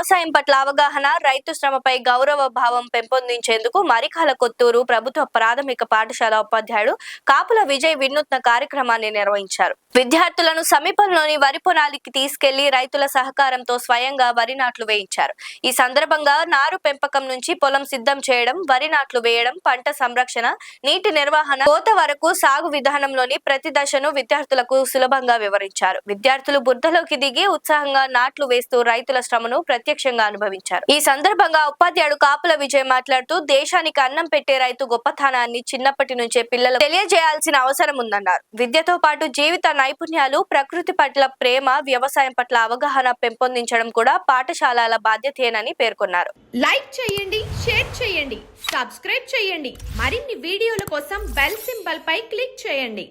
వ్యవసాయం పట్ల అవగాహన, రైతు శ్రమపై గౌరవ భావం పెంపొందించేందుకు మరికాల కొత్తూరు ప్రభుత్వ ప్రాథమిక పాఠశాల ఉపాధ్యాయుడు కాపుల విజయ్ వినూత్న కార్యక్రమాన్ని నిర్వహించారు. విద్యార్థులను సమీపంలోని వరి పొలానికి తీసుకెళ్లి రైతుల సహకారంతో స్వయంగా వరి నాట్లు వేయించారు. ఈ సందర్భంగా నారు పెంపకం నుంచి పొలం సిద్ధం చేయడం, వరి నాట్లు వేయడం, పంట సంరక్షణ, నీటి నిర్వహణ, కోత వరకు సాగు విధానంలోని ప్రతి దశను విద్యార్థులకు సులభంగా వివరించారు. విద్యార్థులు బురదలోకి దిగి ఉత్సాహంగా నాట్లు వేస్తూ రైతుల శ్రమను ప్రత్యక్షంగా అనుభవించారు. ఈ సందర్భంగా ఉపాధ్యాయుడు కాపుల విజయ్ మాట్లాడుతూ దేశానికి అన్నం పెట్టే రైతు గొప్పతనాన్ని చిన్నప్పటి నుంచే పిల్లలకు తెలియజేయాల్సిన అవసరం ఉందన్నారు. విద్యతో పాటు జీవిత నైపుణ్యాలు, ప్రకృతి పట్ల ప్రేమ, వ్యవసాయం పట్ల అవగాహన పెంపొందించడం కూడా పాఠశాలల బాధ్యతేనని పేర్కొన్నారు. లైక్ చేయండి, షేర్ చేయండి, సబ్స్క్రైబ్ చేయండి. మరిన్ని వీడియోల కోసం బెల్ సింబల్ పై క్లిక్ చేయండి.